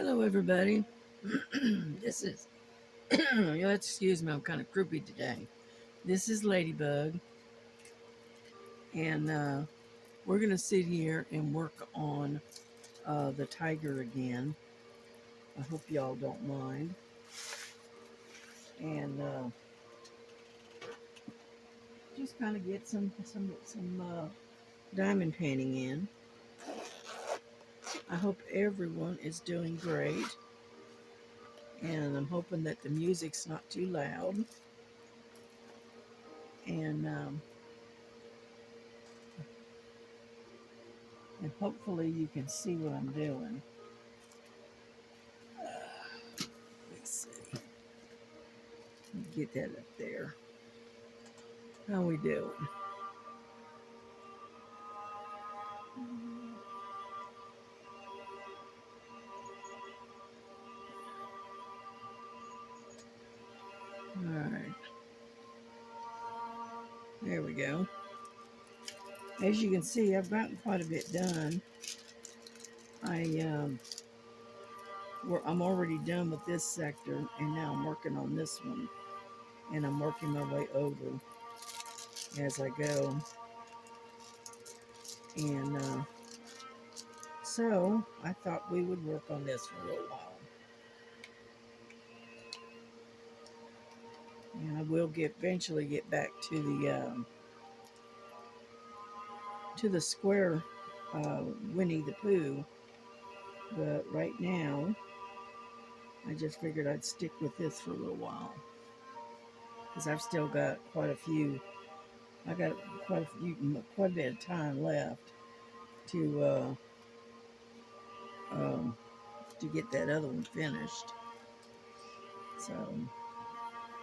Hello, everybody. This is, you'll excuse me, I'm kind of croupy today. This is Ladybug, and we're going to sit here and work on the tiger again. I hope y'all don't mind. And just kind of get some diamond painting in. I hope everyone is doing great, and I'm hoping that the music's not too loud. And and hopefully you can see what I'm doing. Let's see. Get that up there. How we doing? All right. There we go. As you can see, I've gotten quite a bit done. I'm already done with this sector, and now I'm working on this one, and I'm working my way over as I go. And so I thought we would work on this for a little while. And I will eventually get back to the square Winnie the Pooh, but right now I just figured I'd stick with this for a little while because I've still got quite a few. I got quite a bit of time left to get that other one finished. So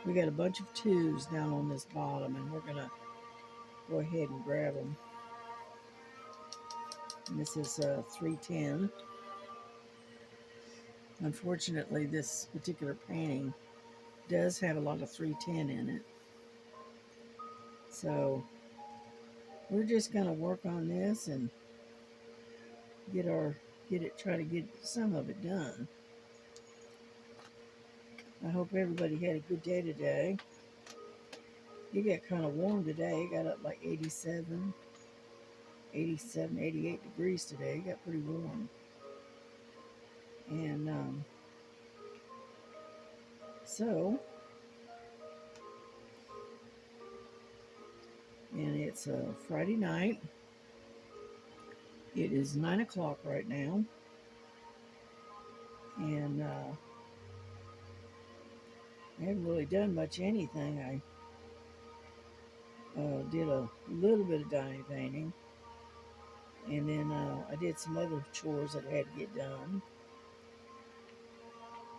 we got a bunch of twos down on this bottom, and we're gonna go ahead and grab them. And this is 310. Unfortunately, this particular painting does have a lot of 310 in it. So we're just gonna work on this and try to get some of it done. I hope everybody had a good day today. It got kind of warm today. It got up like 87, 88 degrees today. It got pretty warm. And it's a Friday night. It is 9 o'clock right now. And I haven't really done much anything. I did a little bit of diamond painting. And then I did some other chores that I had to get done.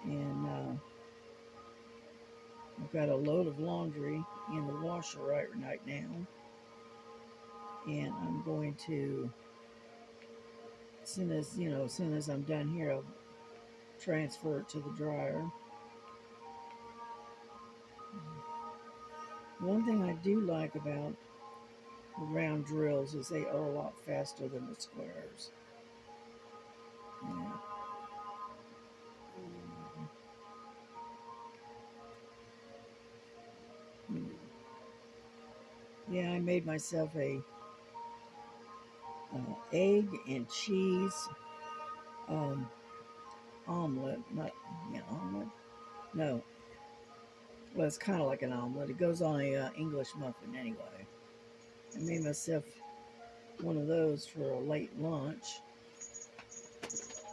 And I've got a load of laundry in the washer right now. And I'm going to, as soon as I'm done here, I'll transfer it to the dryer. One thing I do like about the round drills is they are a lot faster than the squares. Yeah. Yeah, I made myself a egg and cheese omelet. Not omelet. No. Well, it's kind of like an omelet. It goes on a English muffin anyway. I made myself one of those for a late lunch.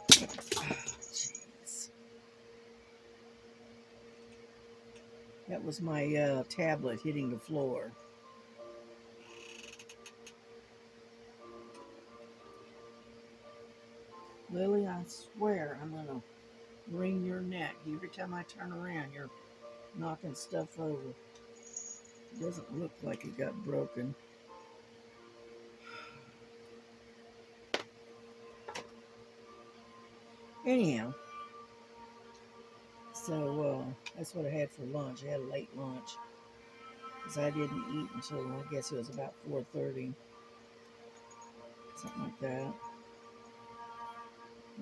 Jeez. That was my tablet hitting the floor. Lily, I swear I'm going to wring your neck. Every time I turn around, you're knocking stuff over. It doesn't look like it got broken. Anyhow, so that's what I had for lunch. I had a late lunch because I didn't eat until I guess it was about 4:30, something like that.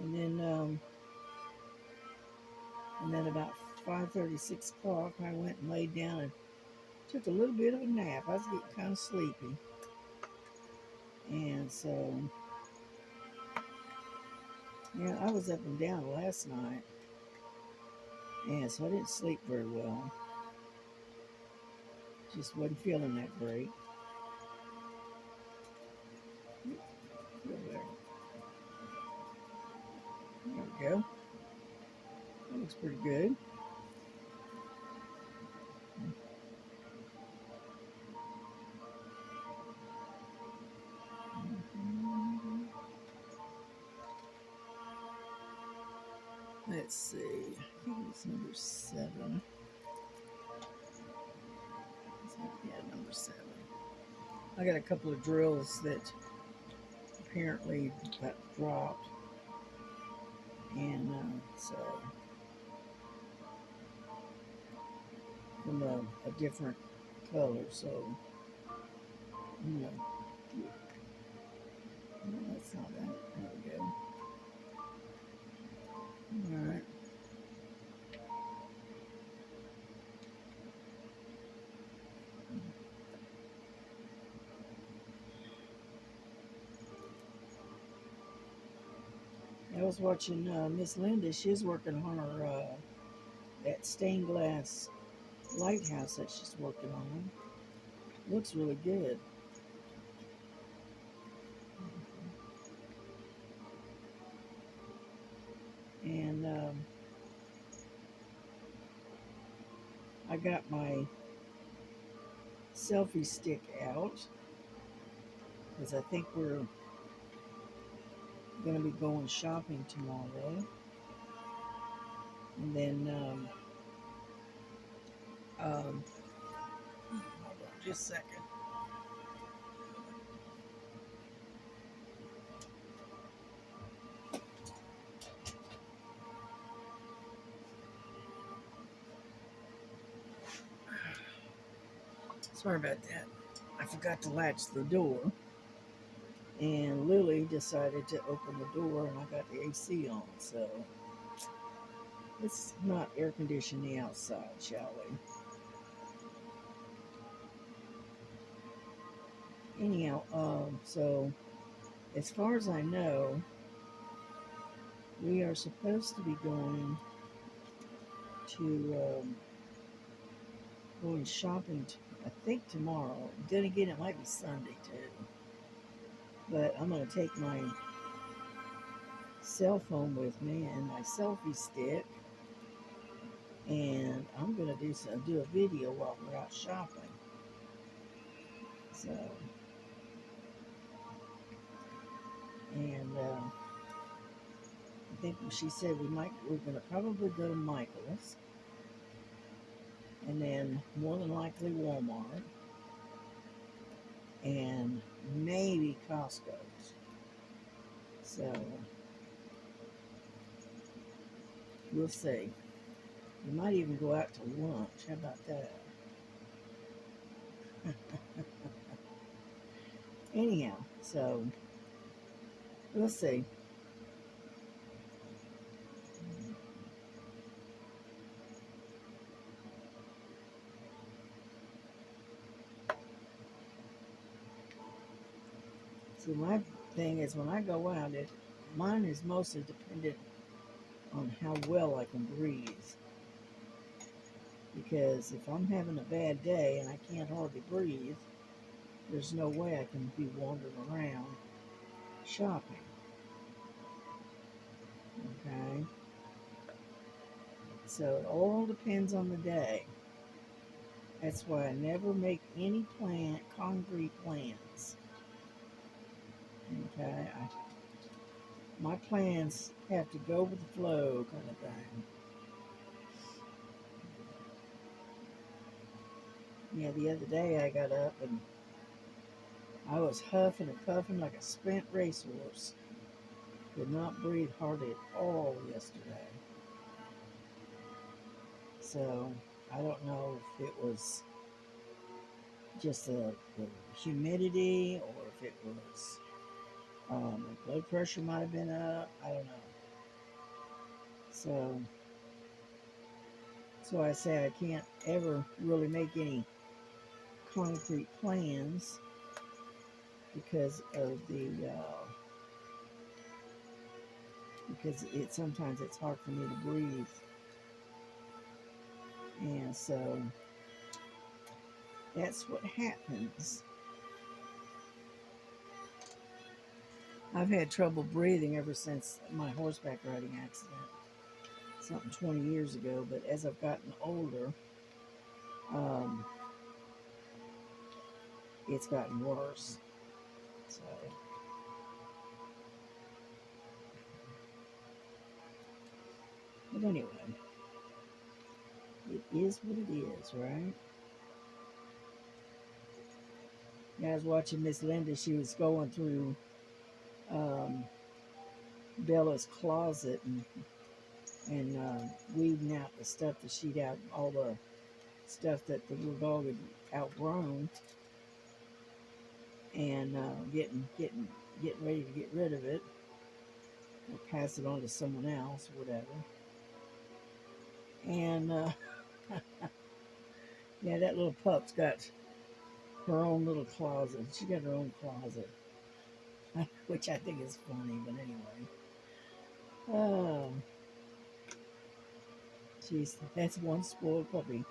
And then And then about 5:30, 6 o'clock, I went and laid down and took a little bit of a nap. I was getting kind of sleepy. And so, yeah, I was up and down last night. And so I didn't sleep very well. Just wasn't feeling that great. There we go. That looks pretty good. Let's see. I think it's number 7. Yeah, number 7. I got a couple of drills that apparently got dropped. And so, from a different color. So, you know, no, that's not that. There we go. All right. I was watching Miss Linda. She's working on her that stained glass lighthouse that she's working on. Looks really good. And I got my selfie stick out because I think we're going to be going shopping tomorrow. And then, hold on just a second. Sorry about that. I forgot to latch the door. And Lily decided to open the door, and I got the AC on. So let's not air condition the outside, shall we? Anyhow, so as far as I know, we are supposed to be going to going shopping. I think tomorrow. Then again, it might be Sunday too. But I'm going to take my cell phone with me and my selfie stick, and I'm going to do a video while we're out shopping. So, and I think she said we're going to probably go to Michael's, and then more than likely Walmart, and maybe Costco's. So we'll see. We might even go out to lunch. How about that? Anyhow, so we'll see. So my thing is when I go out, mine is mostly dependent on how well I can breathe. Because if I'm having a bad day and I can't hardly breathe, there's no way I can be wandering around shopping. Okay? So it all depends on the day. That's why I never make any concrete plans. Okay? My plans have to go with the flow kind of thing. Yeah, the other day I got up and I was huffing and puffing like a spent racehorse. Could not breathe hardly at all yesterday. So I don't know if it was just the humidity or if it was my blood pressure might have been up. I don't know. So So I say I can't ever really make any concrete plans because of the because it sometimes it's hard for me to breathe, and so that's what happens. I've had trouble breathing ever since my horseback riding accident, something 20 years ago. But as I've gotten older, um, it's gotten worse. So, but anyway, it is what it is, right? Yeah, I was watching Miss Linda. She was going through um, Bella's closet and weeding out the stuff that she'd out, all the stuff that the little dog had outgrown, and getting ready to get rid of it or pass it on to someone else, whatever. And yeah, that little pup's got her own little closet. She got her own closet, which I think is funny. But anyway, oh, she's that's one spoiled puppy.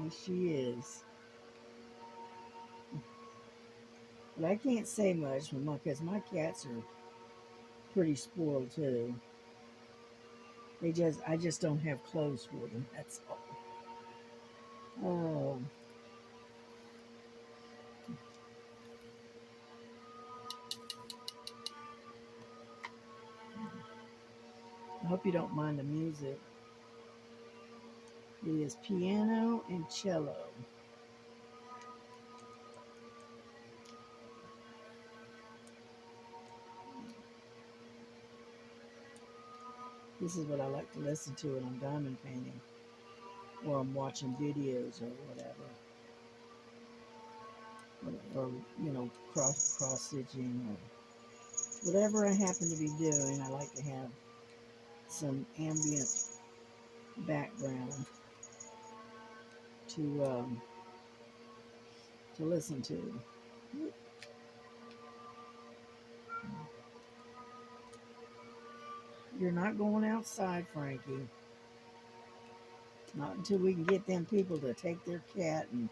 Yes, she is. But I can't say much because my cats are pretty spoiled too. I just don't have clothes for them. That's all. Oh, I hope you don't mind the music. It is piano and cello. This is what I like to listen to when I'm diamond painting or I'm watching videos or whatever. Or cross stitching or whatever I happen to be doing. I like to have some ambient background to listen to. You're not going outside, Frankie. Not until we can get them people to take their cat and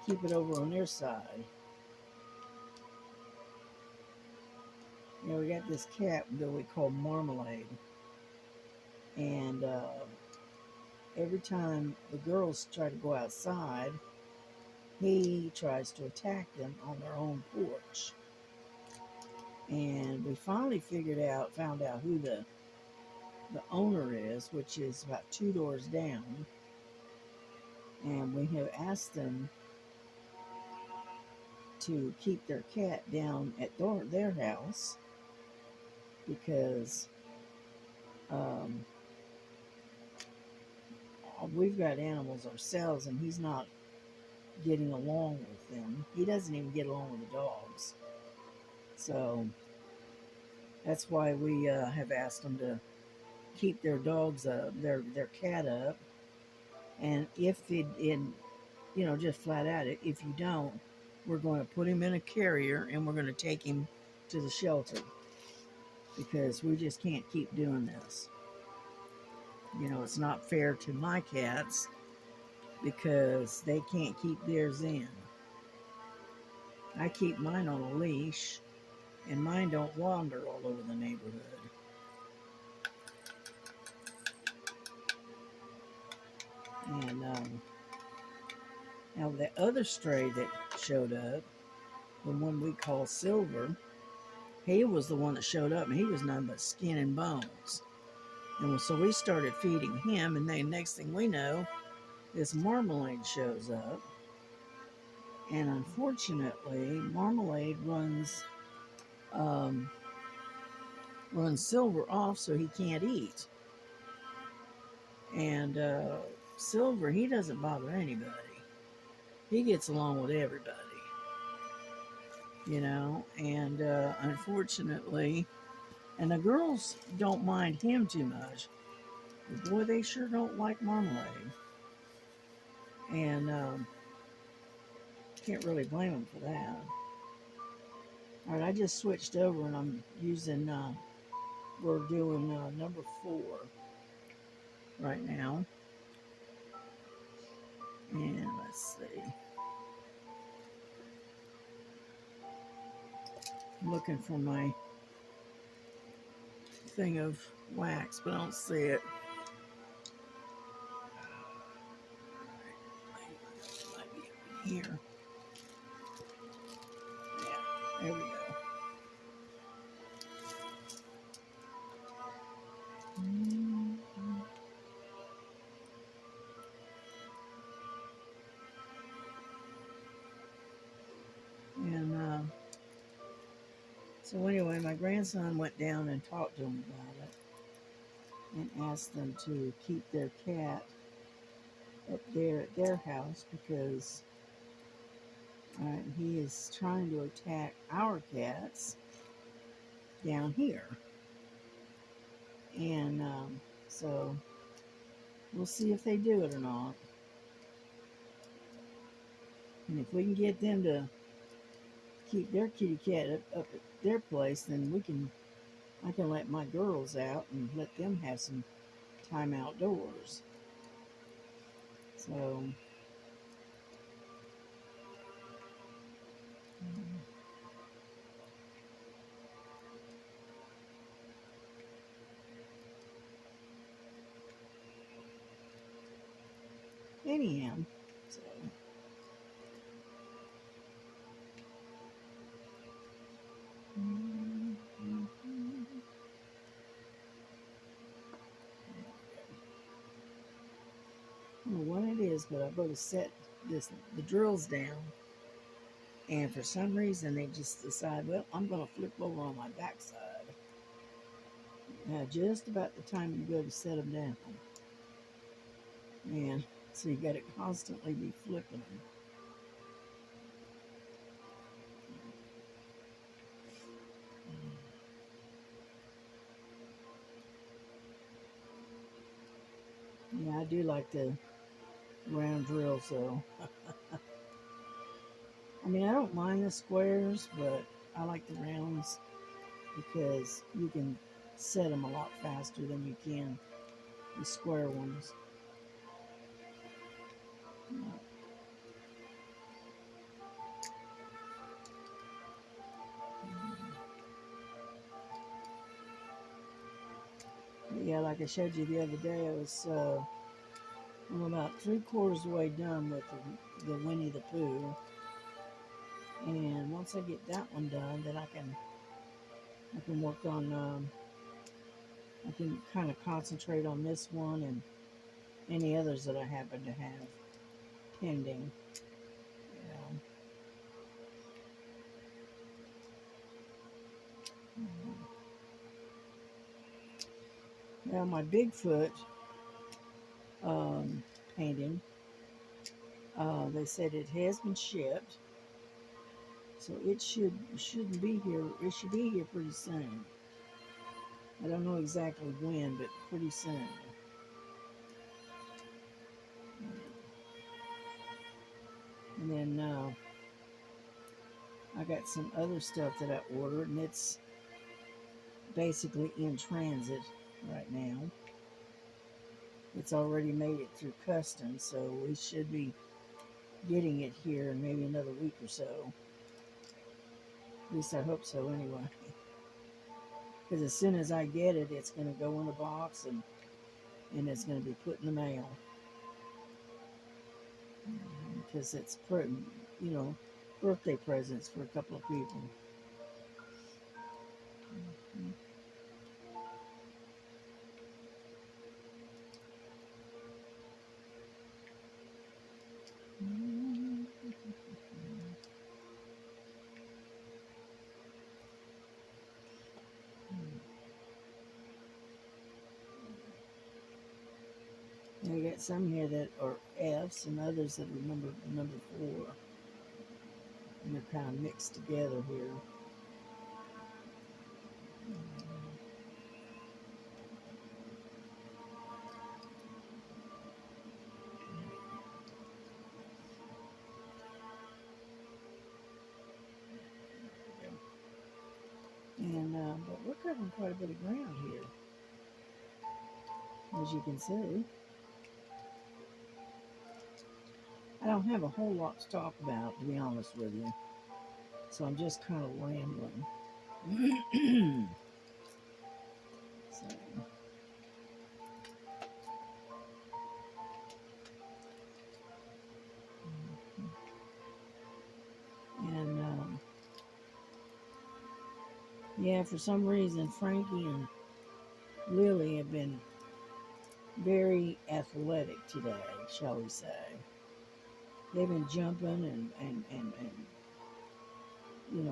keep it over on their side. We got this cat that we call Marmalade, and every time the girls try to go outside, he tries to attack them on their own porch. And we finally found out who the owner is, which is about 2 doors down. And we have asked them to keep their cat down at their house because um, we've got animals ourselves, and he's not getting along with them. He doesn't even get along with the dogs. So that's why we have asked them to keep their dogs up, their cat up. And if just flat out, if you don't, we're going to put him in a carrier and we're going to take him to the shelter because we just can't keep doing this. It's not fair to my cats because they can't keep theirs in. I keep mine on a leash and mine don't wander all over the neighborhood. And now the other stray that showed up, the one we call Silver, he was the one that showed up, and he was nothing but skin and bones. And so we started feeding him, and then next thing we know, this Marmalade shows up. And unfortunately, Marmalade um, runs Silver off so he can't eat. And Silver, he doesn't bother anybody. He gets along with everybody. And unfortunately, and the girls don't mind him too much, But boy, they sure don't like marmalade. And can't really blame them for that. All right, I just switched over and I'm using, we're doing number 4 right now. And let's see. I'm looking for my thing of wax, but I don't see it. It might be up in here. Yeah, there we go. And so anyway, my grandson went down and talked to him about it and asked them to keep their cat up there at their house because he is trying to attack our cats down here. And so we'll see if they do it or not. And if we can get them to keep their kitty cat up at their place, then I can let my girls out and let them have some time outdoors. So anyhow, so I don't know what it is, but I better set the drills down. And for some reason, they just decide, well, I'm going to flip over on my backside. Now, just about the time you go to set them down. And so you got to constantly be flipping them. Yeah, I do like the round drills, though. I mean, I don't mind the squares, but I like the rounds because you can set them a lot faster than you can the square ones. But yeah, like I showed you the other day, I'm about 3/4 the way done with the Winnie the Pooh. And once I get that one done, then I can work on I can kind of concentrate on this one and any others that I happen to have pending. You Now my Bigfoot um, painting, they said it has been shipped, so it shouldn't be here. It should be here pretty soon. I don't know exactly when, but pretty soon. And then I got some other stuff that I ordered, and it's basically in transit right now. It's already made it through customs, so we should be getting it here in maybe another week or so. At least I hope so anyway. Because as soon as I get it, it's going to go in a box and it's going to be put in the mail. Because it's, birthday presents for a couple of people. I got some here that are F's and others that are number 4. And they're kind of mixed together here. we're covering quite a bit of ground here, as you can see. I don't have a whole lot to talk about, to be honest with you, so I'm just kind of rambling. So, and yeah, for some reason, Frankie and Lily have been very athletic today, shall we say. They've been jumping and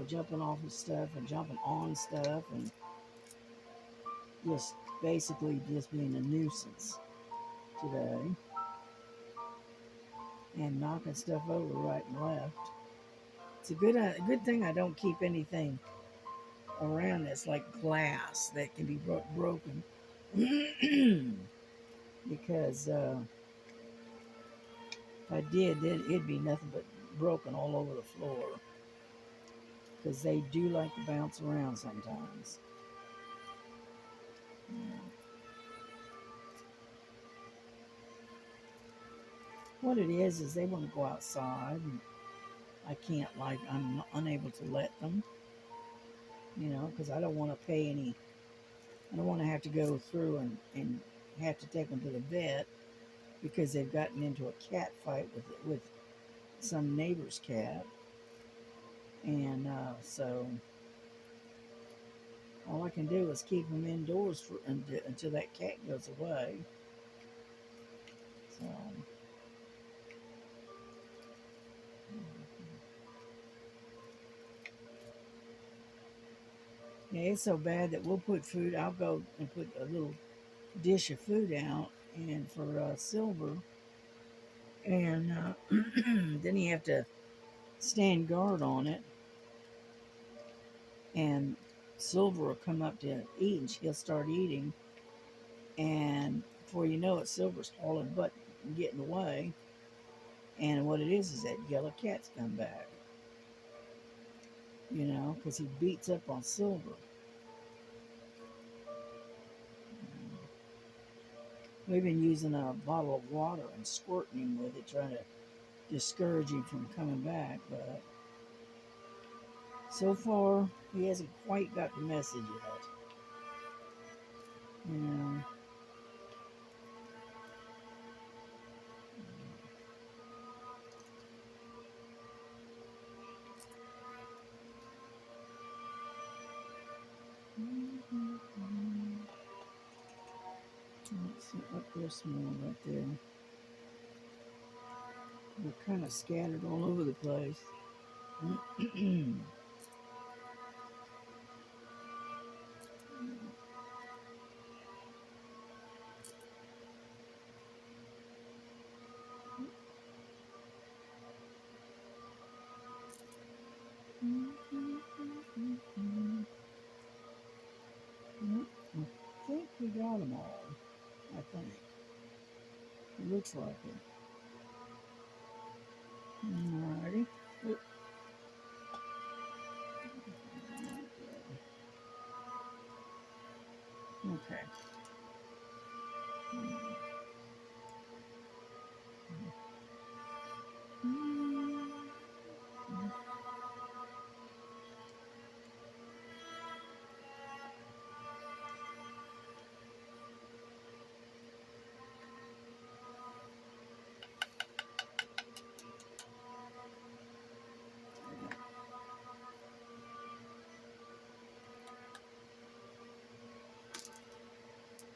jumping off of stuff and jumping on stuff and just basically just being a nuisance today and knocking stuff over right and left. It's a good thing I don't keep anything around that's like glass that can be broken because if I did, then it'd be nothing but broken all over the floor because they do like to bounce around sometimes. Yeah. What it is they want to go outside, and I'm unable to let them, because I don't want to pay any, I don't want to have to go through and have to take them to the vet because they've gotten into a cat fight with some neighbor's cat. And so all I can do is keep them indoors until that cat goes away. So, yeah, it's so bad that we'll put food, I'll go and put a little dish of food out and for Silver. And then you have to stand guard on it. And Silver will come up to eat and she'll start eating. And before you know it, Silver's hauling butt and getting away. And what it is that yellow cat's come back. Because he beats up on Silver. We've been using a bottle of water and squirting him with it, trying to discourage him from coming back. But so far, he hasn't quite got the message yet. Let's see, up there's some more right there. They're kind of scattered all over the place. I think we got them all. I think. It looks like it. Alrighty. Okay.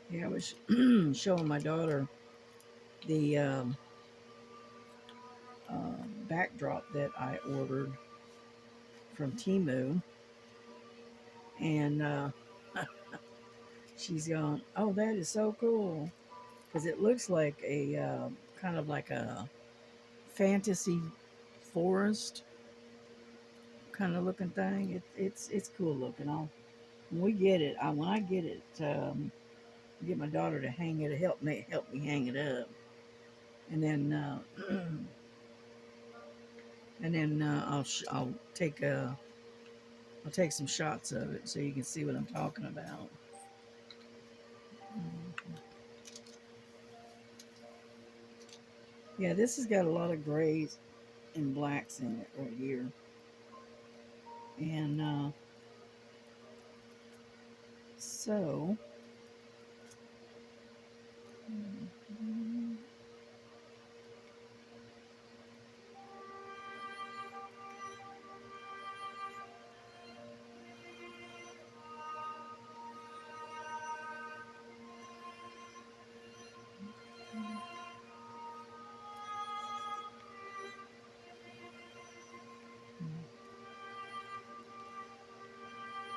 Yeah, I was showing my daughter the backdrop that I ordered from Temu, and she's going, "Oh, that is so cool," because it looks like a kind of like a fantasy forest kind of looking thing. It's cool looking. When we get it, when I get it, get my daughter to hang it, help me hang it up, and then I'll take I'll take some shots of it so you can see what I'm talking about. Yeah, this has got a lot of grays and blacks in it right here. And so,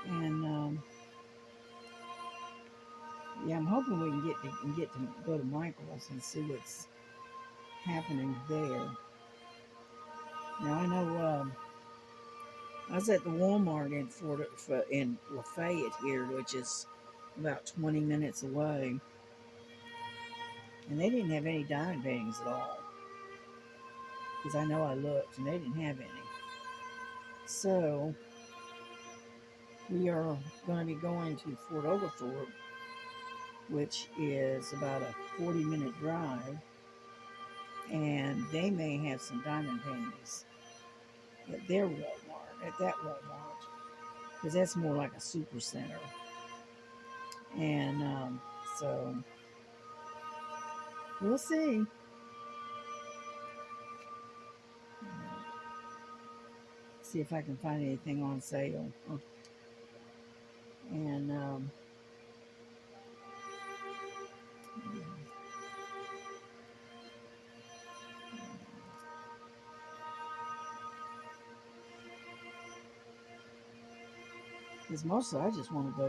and yeah, I'm hoping we can get to go to Michael's and see what's happening there. Now I know I was at the Walmart in Lafayette here, which is about 20 minutes away, and they didn't have any diamond paintings at all. Because I know I looked and they didn't have any. So we are going to be going to Fort Oglethorpe, which is about a 40-minute drive, and they may have some diamond paintings at their Walmart, at that Walmart, because that's more like a super center. And so we'll see. See if I can find anything on sale. And because mostly I just want to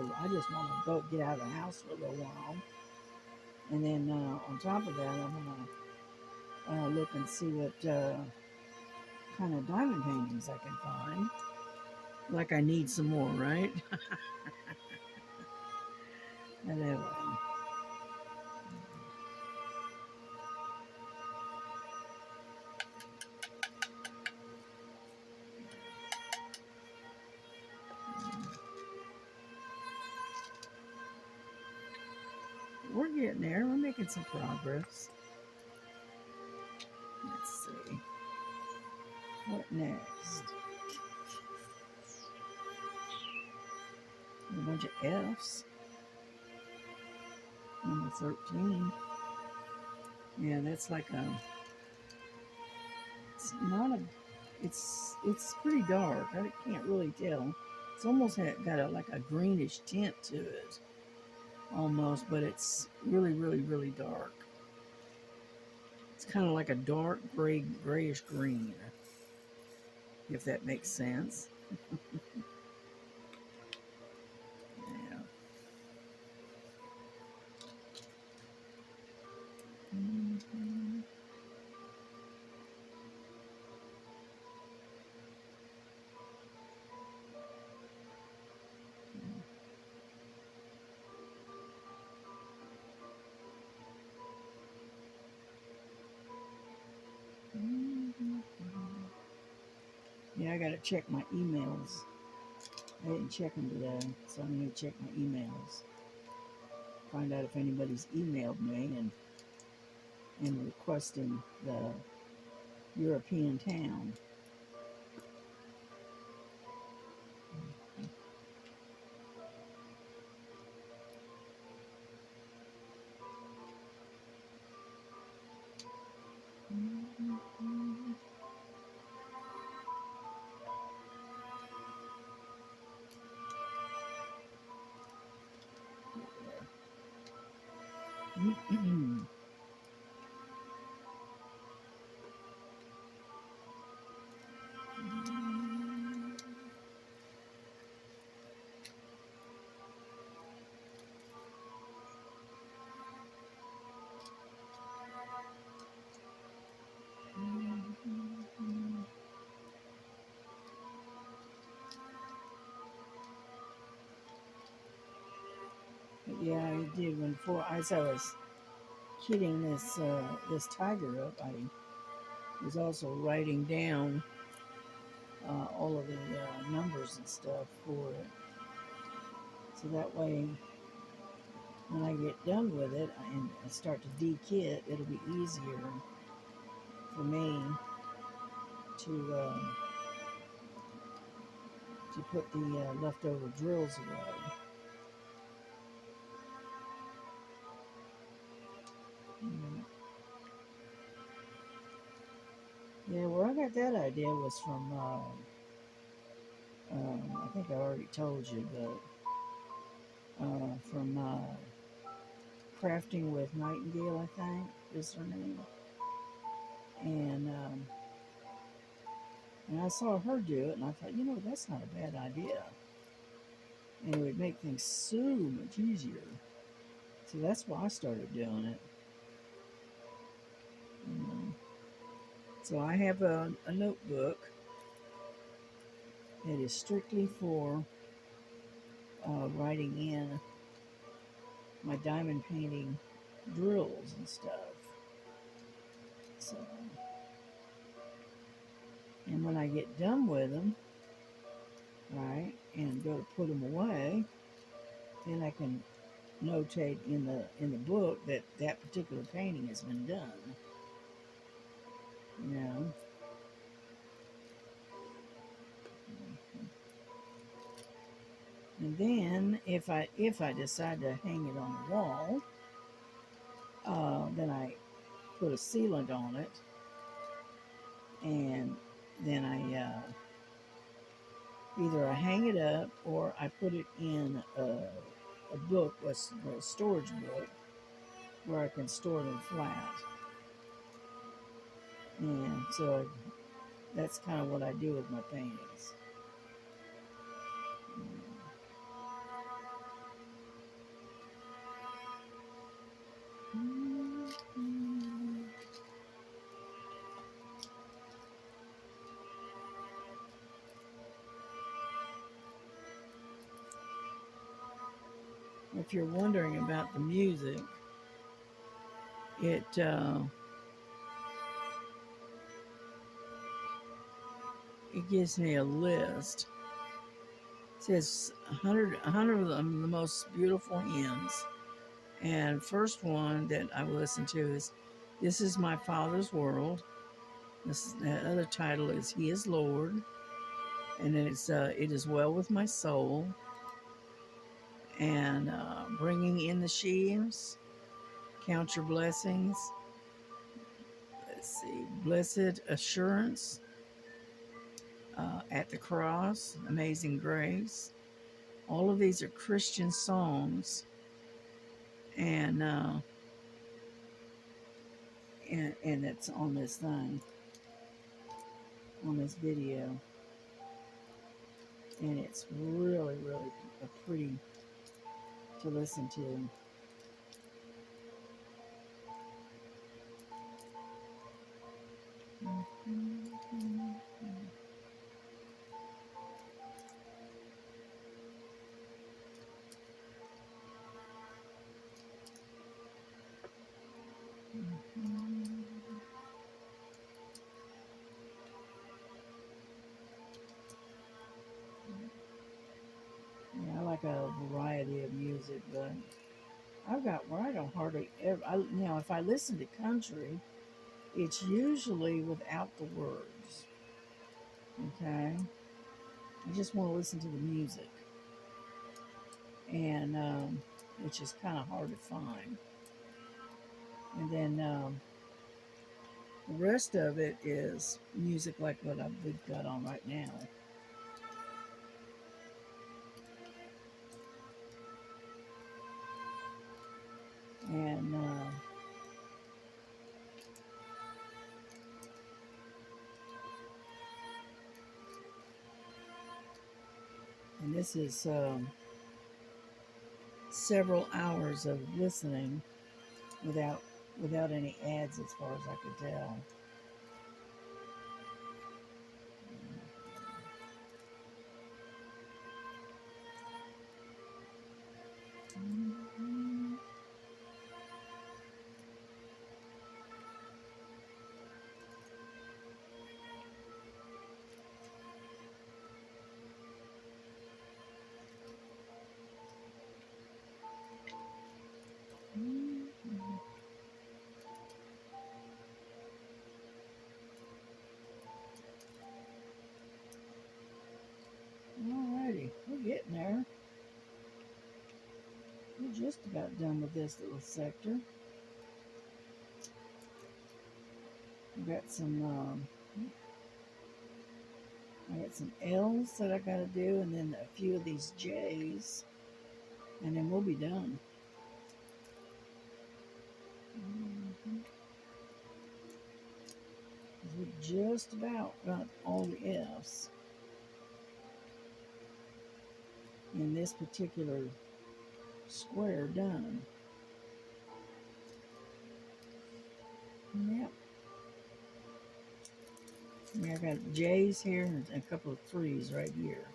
go get out of the house for a little while. And then on top of that, I'm going to look and see what kind of diamond paintings I can find. Like I need some more, right? Anyway. We're getting there. We're making some progress. Let's see. What next? A bunch of F's. Number 13. Yeah, that's like it's not a, it's pretty dark. I can't really tell. It's almost like a greenish tint to it. Almost, but it's really, really, really dark. It's kind of like a dark grayish green, if that makes sense. Yeah. Mm-hmm. Yeah, I gotta check my emails. I didn't check them today, so I'm gonna check my emails. Find out if anybody's emailed me and requesting the European town. Yeah, I did. As I was kitting this tiger up, I was also writing down all of the numbers and stuff for it. So that way, when I get done with it and I start to de-kit, it'll be easier for me to put the leftover drills away. Yeah, where I got that idea was from, I think I already told you, but from Crafting with Nightingale, I think is her name. And I saw her do it, and I thought, that's not a bad idea. And it would make things so much easier. So that's why I started doing it. So I have a notebook that is strictly for writing in my diamond painting drills and stuff. So, and when I get done with them, right, and go to put them away, then I can notate in the book that that particular painting has been done. You know. And then if I decide to hang it on the wall, then I put a sealant on it, and then I either I hang it up or I put it in a book, a storage book, where I can store them flat. And so that's kind of what I do with my paintings. If you're wondering about the music, it gives me a list. It says 100 of them, the most beautiful hymns. And first one that I will listen to is "This Is My Father's World." The other title is "He is Lord," and then it's "It Is Well with My Soul," and "Bringing in the Sheaves," "Count Your Blessings." Let's see, "Blessed Assurance," "At the Cross," "Amazing Grace." All of these are Christian songs, and and it's on this thing, on this video, and it's really, really pretty to listen to. Yeah, I like a variety of music, but I've got where I don't hardly ever. If I listen to country, it's usually without the words. Okay, I just want to listen to the music, and which is kind of hard to find. And then the rest of it is music like what we've got on right now. And this is several hours of listening without any ads, as far as I could tell. just about done with this little sector. I got some L's that I gotta do, and then a few of these J's, and then we'll be done. We just about got all the F's in this particular square done. Yep. Yeah, I got J's here and a couple of 3's right here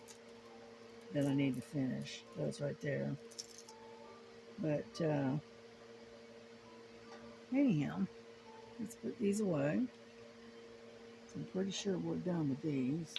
that I need to finish. Those right there. But anyhow, let's put these away. So I'm pretty sure we're done with these.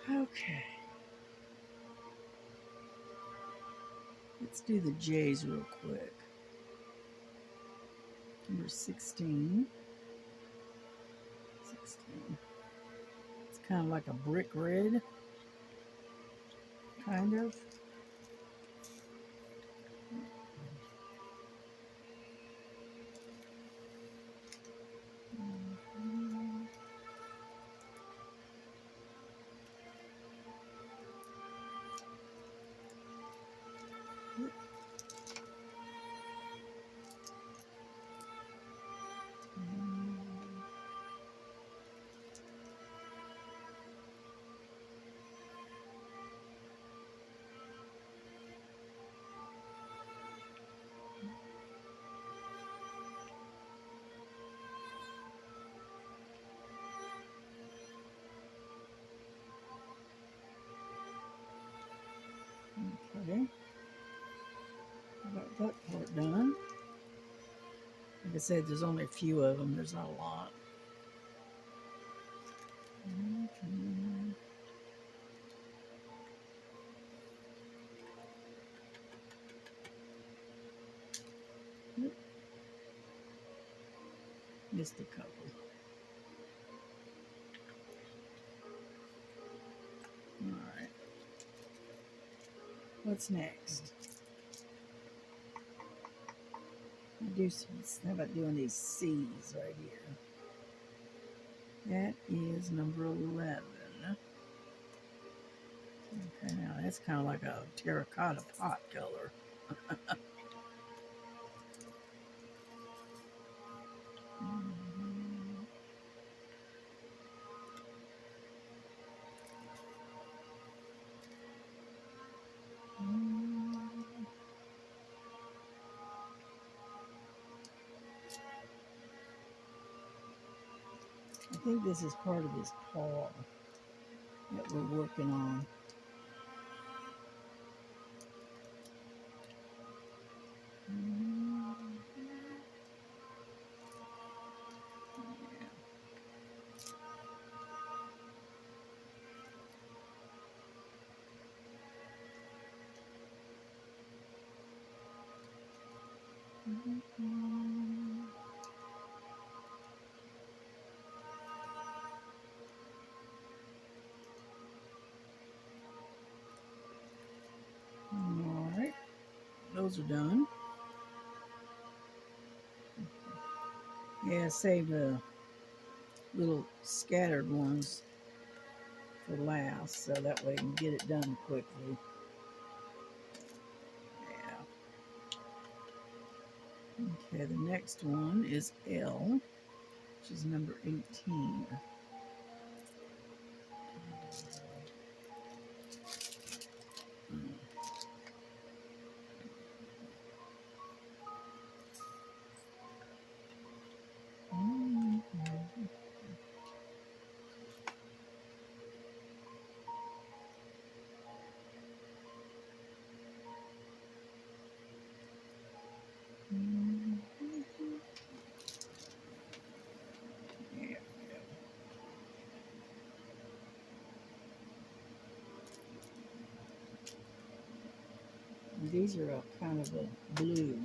Okay. Let's do the J's real quick. Number 16. 16. It's kind of like a brick red. Kind of. Okay. Got that part done. Like I said, there's only a few of them. There's not a lot. Yep. Missed a couple. All right. What's next? How about doing these C's right here? That is number 11. Okay, now that's kind of like a terracotta pot color. I think this is part of his paw that we're working on. All right, those are done. Yeah, save the little scattered ones for last, so that way you can get it done quickly. Yeah. Okay, the next one is L, which is number 18. These are a kind of a blue.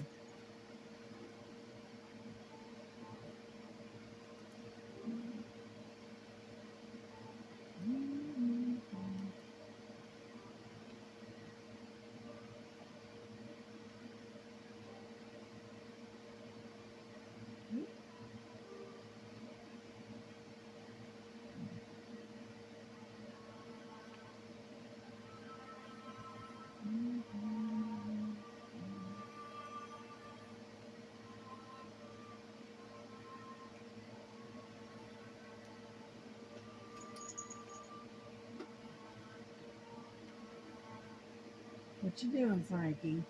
What you doing, Frankie?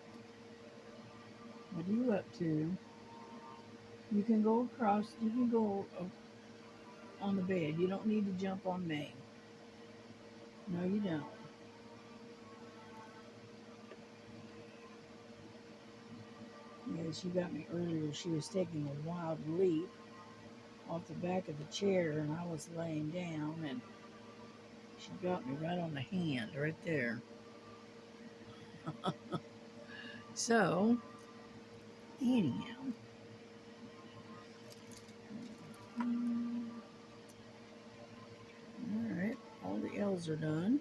What are you up to? You can go across, you can go on the bed. You don't need to jump on me. No, you don't. Yeah, she got me earlier. She was taking a wild leap off the back of the chair, and I was laying down, and she got me right on the hand, right there. So, anyhow, all right, all the L's are done.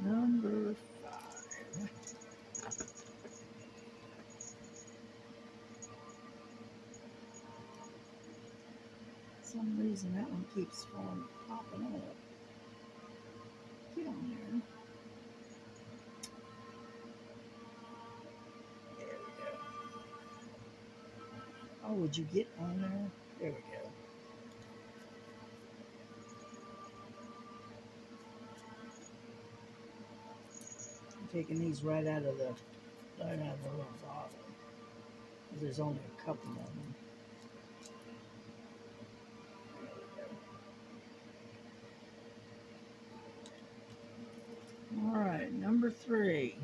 Number 5. For some reason, that one keeps popping up. Get on there. There we go. Oh, would you get on there? There we go. I'm taking these right out of the little bottle. There's only a couple of them. All right, number 3.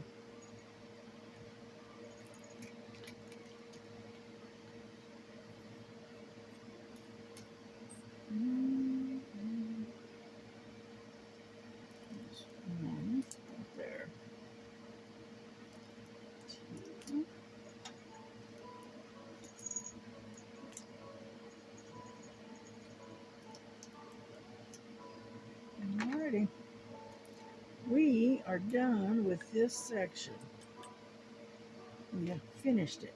One right there. 2. Alrighty. We are done with this section. We have finished it.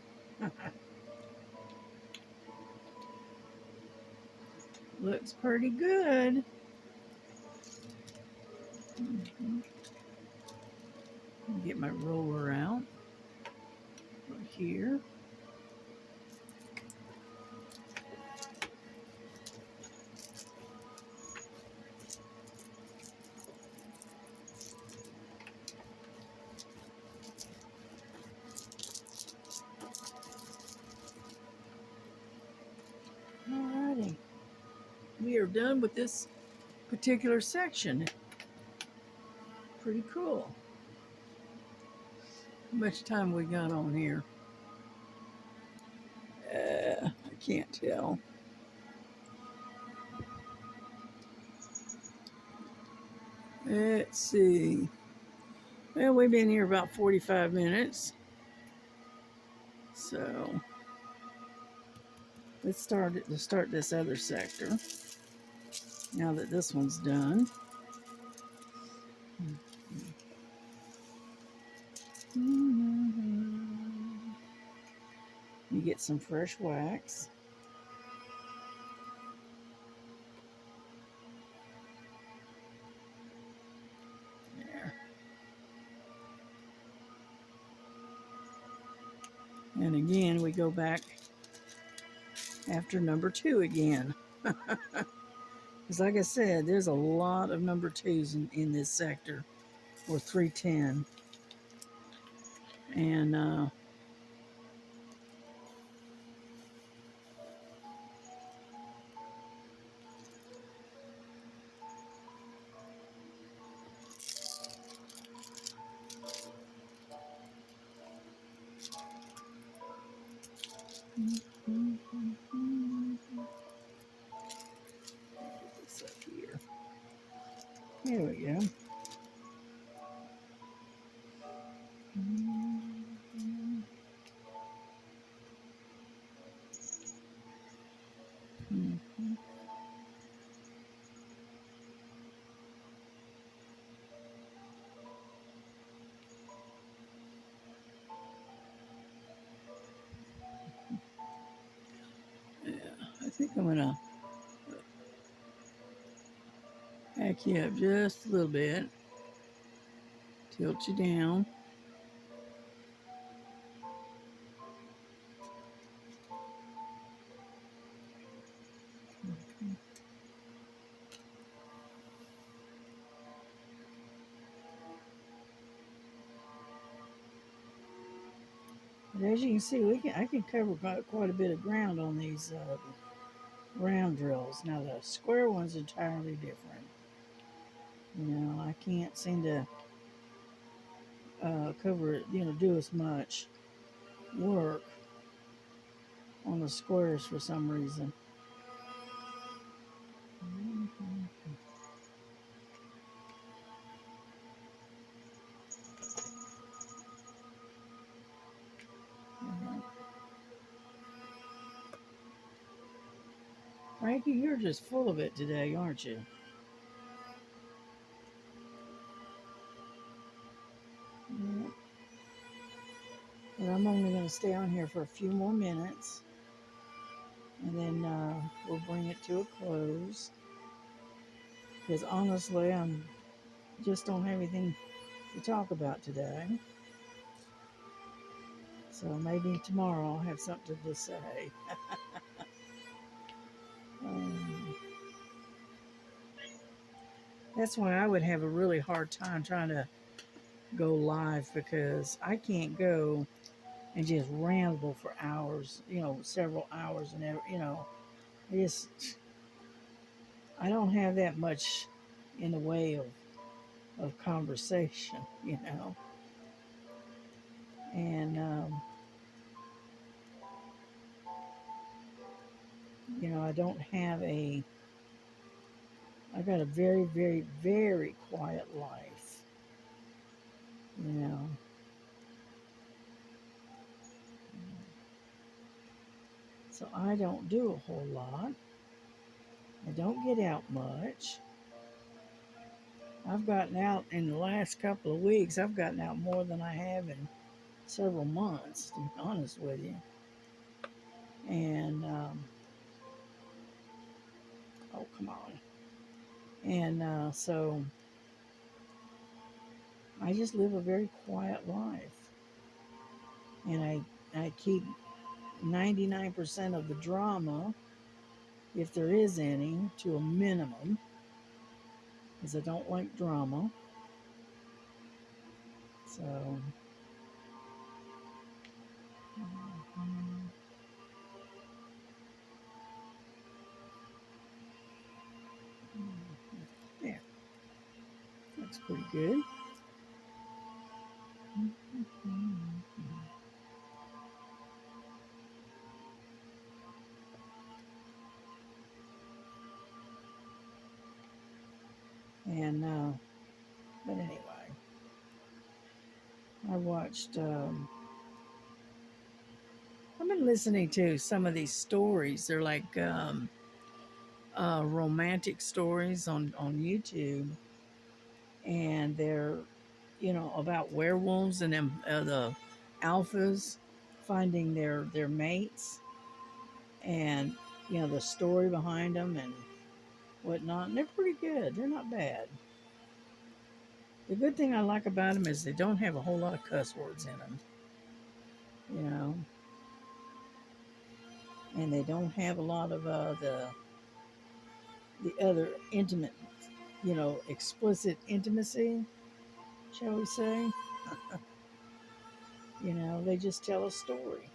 Looks pretty good. Get my roller out right here. Alrighty. We are done with this particular section. Pretty cool. How much time we got on here? I can't tell. Let's see. Well, we've been here about 45 minutes. So let's start this other sector. Now that this one's done. You get some fresh wax. There. And again, we go back after number 2 again. Because like I said, there's a lot of number 2s in this sector, or 310. And Here we go. Yeah, I think I'm gonna back you up just a little bit, tilt you down. But as you can see, I can cover quite a bit of ground on these round drills. Now the square one's entirely different. You know, I can't seem to cover it, do as much work on the squares for some reason. Frankie, you're just full of it today, aren't you? Yeah. But I'm only going to stay on here for a few more minutes, and then we'll bring it to a close. Because honestly, I'm just don't have anything to talk about today. So maybe tomorrow I'll have something to say. um, that's why I would have a really hard time trying to go live, because I can't go and just ramble for hours, several hours, and I just I don't have that much in the way of conversation, and I don't have I got a very, very, very quiet life, you know. So I don't do a whole lot. I don't get out much. I've gotten out in the last couple of weeks. I've gotten out more than I have in several months, to be honest with you. And oh, come on. And so I just live a very quiet life, and I keep 99% of the drama, if there is any, to a minimum, because I don't like drama. So, yeah, that's pretty good. And, but anyway, I watched, I've been listening to some of these stories. They're like romantic stories on YouTube, and they're, about werewolves and them, the alphas finding their mates, and the story behind them and whatnot. And they're pretty good. They're not bad. The good thing I like about them is they don't have a whole lot of cuss words in them, you know, and they don't have a lot of the other intimate, explicit intimacy, shall we say. They just tell a story,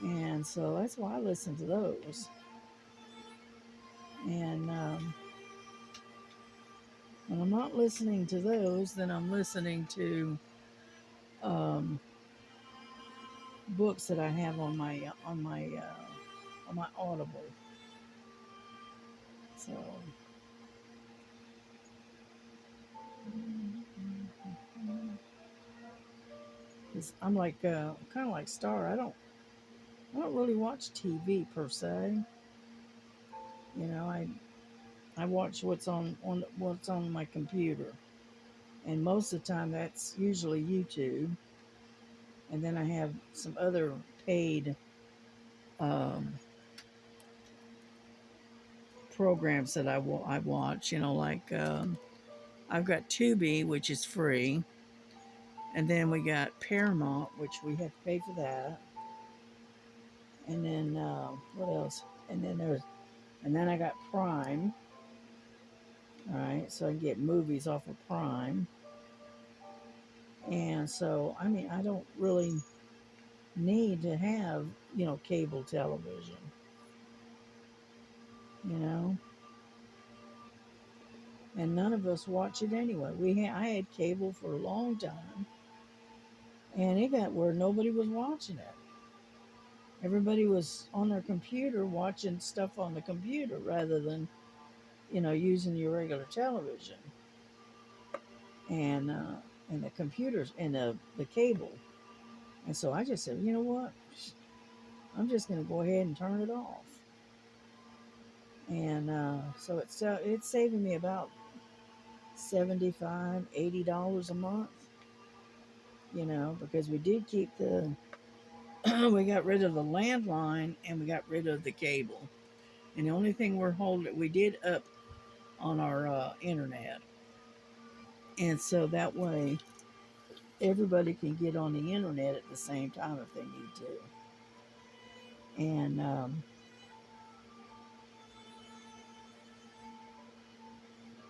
and so that's why I listen to those. And when I'm not listening to those, then I'm listening to um, books that I have on my Audible. So I'm like kind of like Star. I don't really watch TV per se. You know, I watch what's on my computer, and most of the time that's usually YouTube. And then I have some other paid um, programs that I watch. You know, like I've got Tubi, which is free, and then we got Paramount, which we have to pay for that. And then what else? And then I got Prime. All right, so I get movies off of Prime. And so, I mean, I don't really need to have, cable television, you know, and none of us watch it anyway. I had cable for a long time, and it got where nobody was watching it. Everybody was on their computer watching stuff on the computer rather than, using your regular television and uh, and the computers and the cable. And so I just said, you know what? I'm just going to go ahead and turn it off. And so it's saving me about $75, $80 a month, because we did keep we got rid of the landline and we got rid of the cable. And the only thing we did up on our internet. And so that way everybody can get on the internet at the same time if they need to. And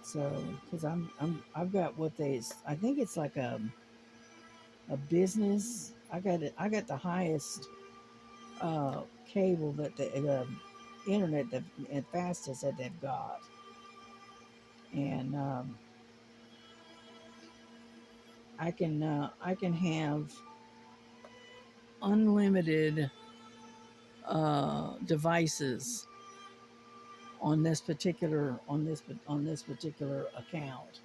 so, because I've got I think it's like a business. I got the highest cable that the internet that and fastest that they've got, and I can have unlimited devices on this particular account.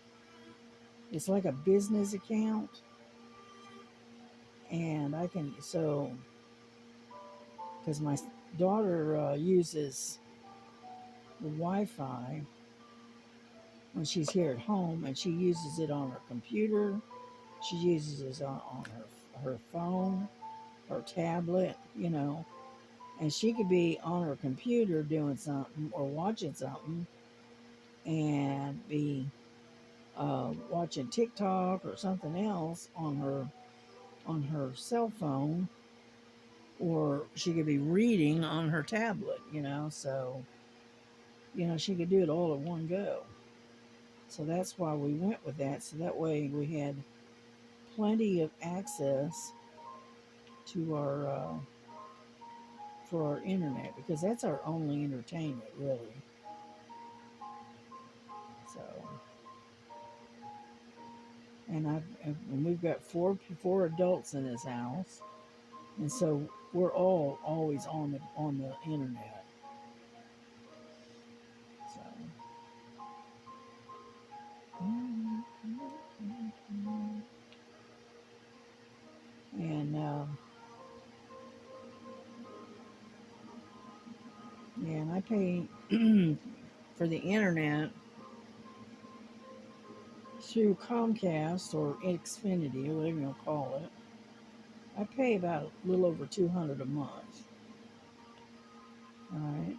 It's like a business account, and I can because my daughter uses the Wi-Fi when she's here at home, and she uses it on her computer. She uses it on her phone or tablet, and she could be on her computer doing something or watching something and be watching TikTok or something else on her cell phone, or she could be reading on her tablet, so she could do it all at one go. So that's why we went with that. So that way we had plenty of access to our for our internet, because that's our only entertainment really. So, and we've got four adults in this house, and so we're all always on the internet. So, and yeah, and I pay for the internet through Comcast or Xfinity or whatever you call it. I pay about a little over $200 a month. All right.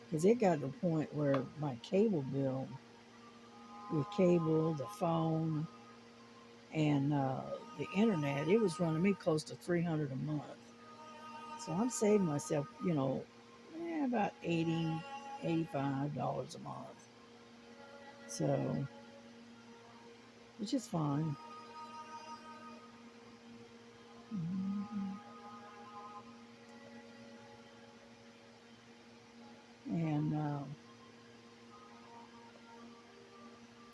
Because it got to the point where my cable bill, with cable, the phone, and the internet, it was running me close to $300 a month. So I'm saving myself, about $85 a month. So, which is fine. And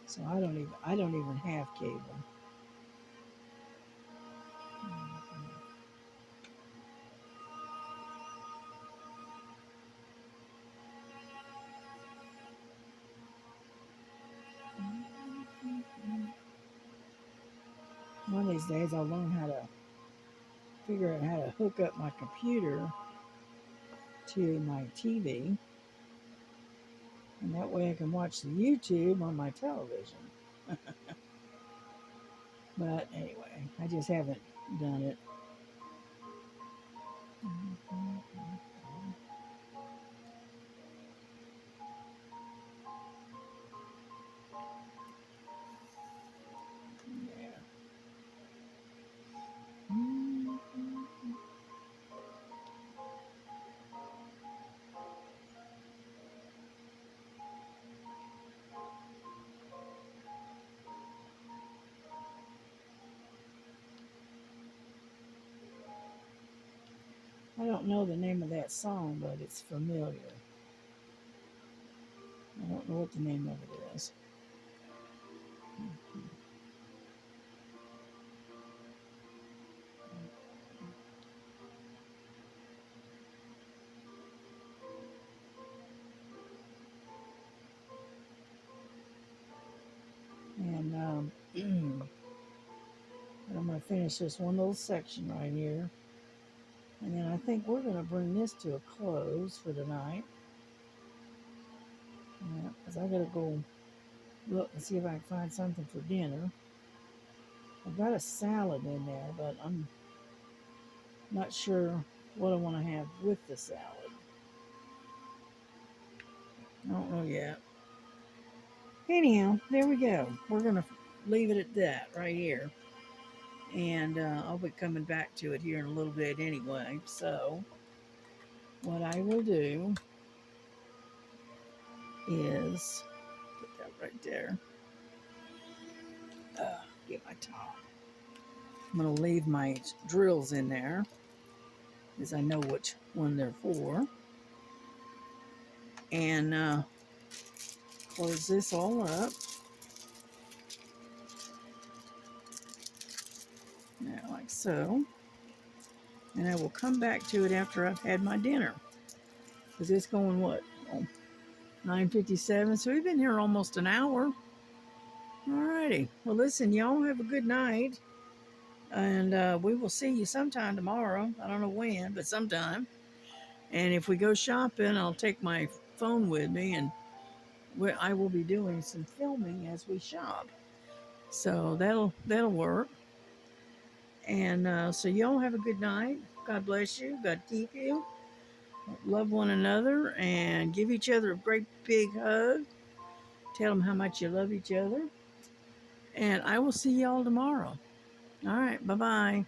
so I don't even have cable. these days I'll learn how to figure out how to hook up my computer to my TV, and that way I can watch the YouTube on my television. But anyway, I just haven't done it. Yeah. I don't know the name of that song, but it's familiar. I don't know what the name of it is. And I'm going to finish this one little section right here. And then I think we're going to bring this to a close for tonight. Because I got to go look and see if I can find something for dinner. I've got a salad in there, but I'm not sure what I want to have with the salad. I don't know yet. Anyhow, there we go. We're going to leave it at that right here. And I'll be coming back to it here in a little bit anyway. So what I will do is put that right there. Get my top. I'm going to leave my drills in there because I know which one they're for. And close this all up. Now, like so. And I will come back to it after I've had my dinner. Because it's going, what, 9:57? So we've been here almost an hour. Alrighty. Well, listen, y'all have a good night. And we will see you sometime tomorrow. I don't know when, but sometime. And if we go shopping, I'll take my phone with me, and I will be doing some filming as we shop. So that'll work. And so y'all have a good night. God bless you. God keep you. Love one another and give each other a great big hug. Tell them how much you love each other. And I will see y'all tomorrow. All right. Bye-bye.